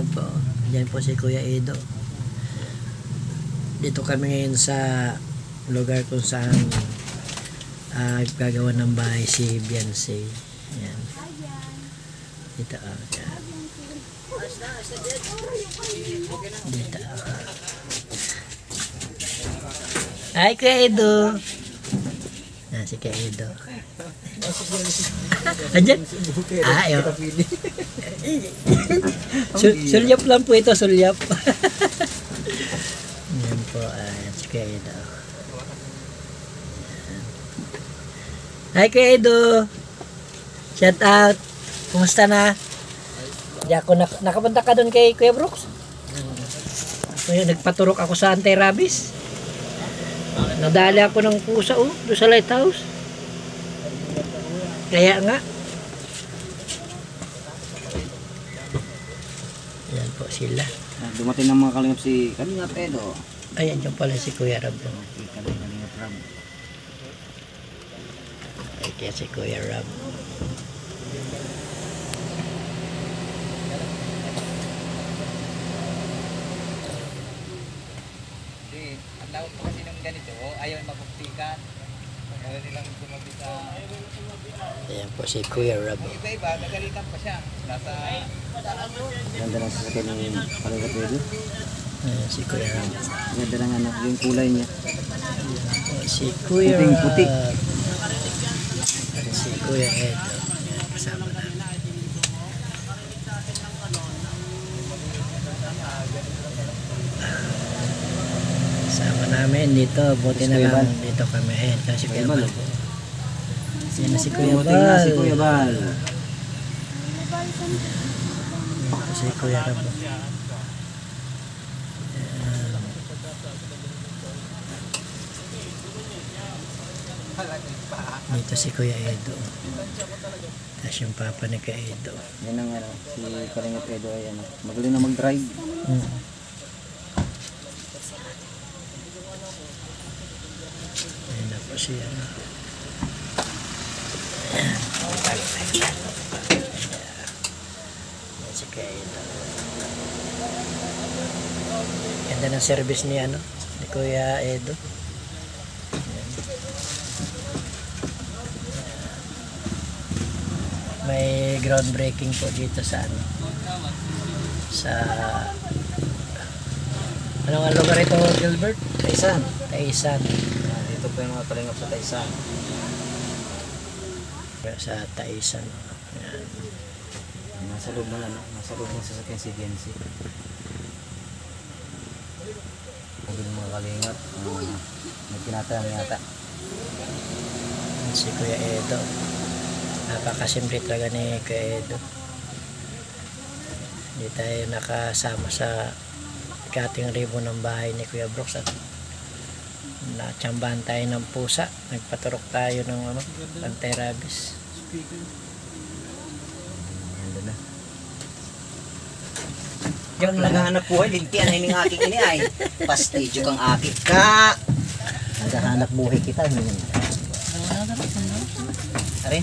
Ayan po. Ayan po si Kuya Edo. Dito kami ngayon sa lugar kung saan gagawa ng bahay si Beyonce. Ayan. Dito Dito Hi Kuya Edo. Si Kuya Edo. Andiyan? Yun. Sulyap lang po ito, sulyap. Yan po, si Kuya Edo. Hi Kuya Edo. Shout out. Kumusta na? Di ako nakapunta ka doon kay Kuya Brooks? Nagpaturok ako sa anti-rabies. Nadali ako ng pusa doon sa lighthouse. Kaya nga. Yan po sila. Dumating ng mga kalingap si Kalingap Edo. Ayan yung pala si Kuya Rab. Kalingap Rab. Ay kaya si Kuya Rab. Ang tawag po kasi ng ganito, ayaw mapagtikan. Ayaw nilang tumabita. Ayan po si Kuya Rab. Iba-iba, nagalitan pa siya. Ganda lang sa sakin ng Kalingap Edo. Ayan si Kuya Rab. Ganda lang yung kulay niya. Si Kuya Rab. Puting-puti. Si Kuya Edo. Kasama na. Kasama namin dito. Buti na lang dito kami. Ayan kasi Kuya Bal. Yan na si Kuya Bal. Si Kuya Bal. Si Kuya Rab. Dito si Kuya Edo. Tapos yung papa ni Kuya Edo. Yan ang si Kalingap Edo ay magaling na mag-drive. Ayan na po siya. Si Kuya Edo. Ganda ng service ni ni Kuya Edo. May groundbreaking po dito sa anong lugar ito, Gilbert? Taisan. Taisan. Dito po yung mga kalingap sa Taisan. Sa Taisan. Ayan. Nasa loob ng sasakyan si Beyonce. Huwag yung mga kalingap. Nagkinatang yata. Si Kuya Edo. Napakasimple talaga ni Kuya Edo. Hindi tayo nakasama sa kating ribbon ng bahay ni Kuya Brooks at natsambahan tayo ng pusa. Nagpaturok tayo ng anti-rabies. Ganda na. Yung naghahanap buhay, lintian ay ng aking ini ay pastage kang aking ka. Naghahanap buhay kita. Arin?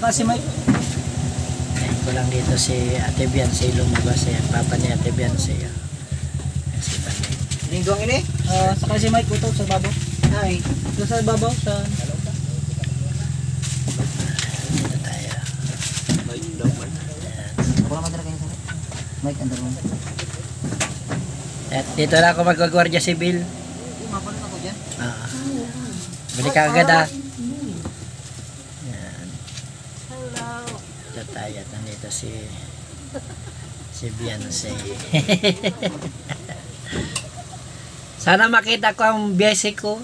Kasi may Ayan ko lang dito si Ate Beyonce lumabas. Ayan, papa ni Ate Beyonce. Si Panay. Lingdong ini? saka si Mike utot sa babaw. Ay. Doon sa babaw sa Dito tayo. wala madala kayo sa Mike under mo. At dito na ako magwagwardya sibil. Mapalit ako diyan. Bili ka agad Yan. Dito tayo. Nandito si Beyonce. Sana makita ko ang biyese ko.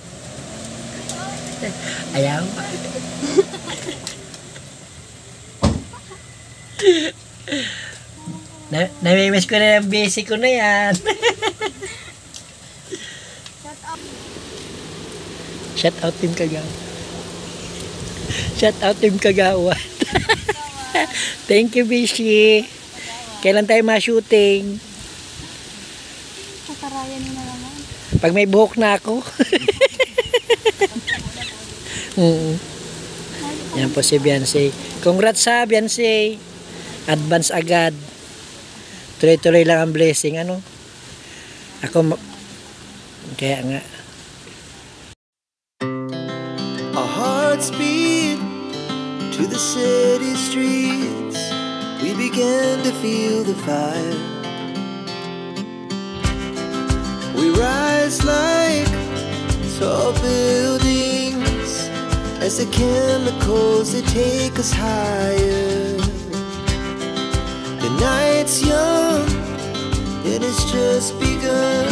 Ayaw. Namimiss ko na yung biyese ko na yan. Shout out Team Kagawa. Shout out Team Kagawa. Thank you, Bishi. Kailan tayo ma-shooting? Kakarayan mo na naman. Pag may buhok na ako. Yan po si Beyonce. Congrats sa Beyonce. Advance agad. tuloy-tuloy lang ang blessing, ano. Kaya nga. Our hearts beat to the city streets. We began to feel the fire. We rise like tall buildings as the chemicals they take us higher. The night's young, it has just begun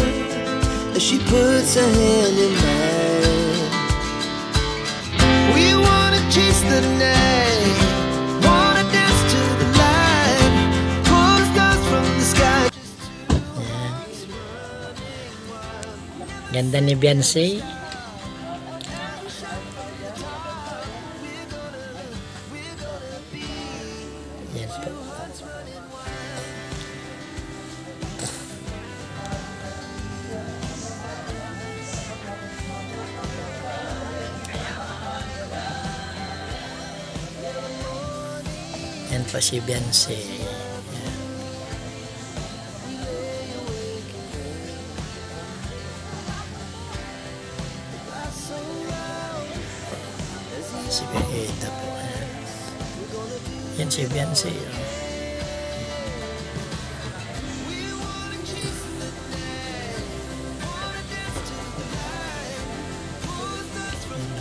as she puts her hand in mine. We wanna chase the night, wanna dance to the light, pull the stars from the sky. Ganda ni Beyonce. Yan po. Yan po si Beyonce. Si Beyonce po. Yan si Beyonce.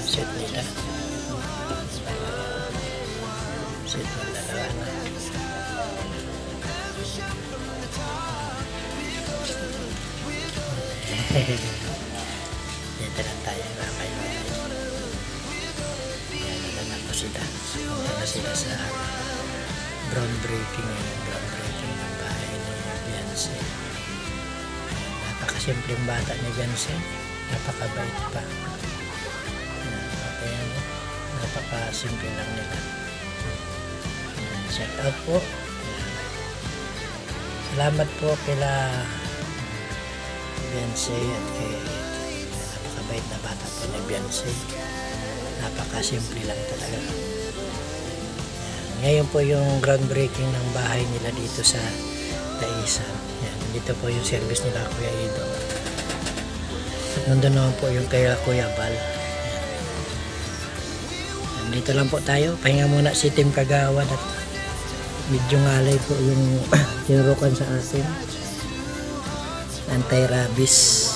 Set nila. Set ng dalawa na. Dito lang tayo na kayo. Yan na po sila. Punta na sila sa groundbreaking ng bahay ni Beyonce. Napakasimpleng bata ni Beyonce. Napakabait pa. Kaya napakasimple lang nila. Shout out po. Salamat po kila Beyonce at kay napakabait na bata po ni Beyonce. Napakasimple lang talaga. Ngayon po yung groundbreaking ng bahay nila dito sa Taisan. Yan, dito po yung service nila Kuya Ido. At nandun naman po yung kay Kuya Bal. Yan. Dito lang po tayo. Pahinga muna si Team Kagawad at medyo ngalay po yung tinurukan sa atin. Anti-rabies.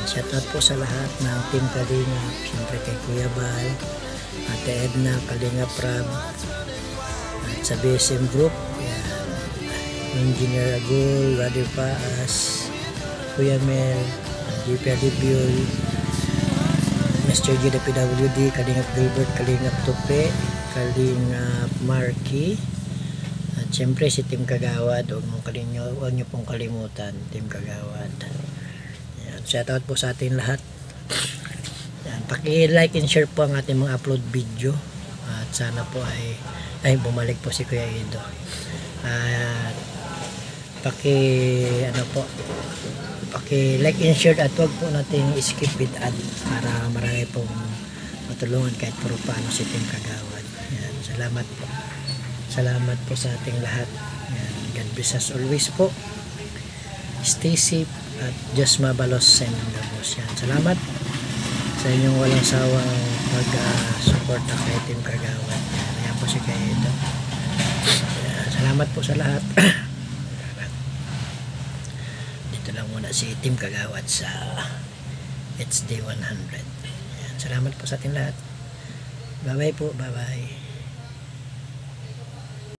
Shoutout po sa lahat ng Team Kalingap. Siyempre kay Kuya Bal, Ate Edna, Kalingap Prab, at sa BSM Group, Engineer Agul, Radio Paas, Kuya Mel, GP Alibiyol, Mr. G, PWD, Kalingap Gilbert, Kalingap Tupe, Kalingap Marky, at siyempre si Team Kagawad. Huwag niyo pong kalimutan, Team Kagawad. Yan, shoutout po sa ating lahat. Yan, paki-like and share po ang ating mga upload video. At sana po ay bumalik po si Kuya Ido. At paki-like and share at huwag po natin skip with ad para marami pong matulungan kahit puro paano si Team Kagawad. Yan, salamat po. Salamat po sa ating lahat. Yan, God bless us always po. Stay safe at just mabalos send the boss. Yan, salamat sa inyong walang sawang pag-suporta kay Team Kagawad. Yan po si Kuya Ido. Yan, salamat po sa lahat. Dito lang muna si Team Kagawad sa HD 100. Yan, salamat po sa ating lahat. Bye bye po. Bye bye.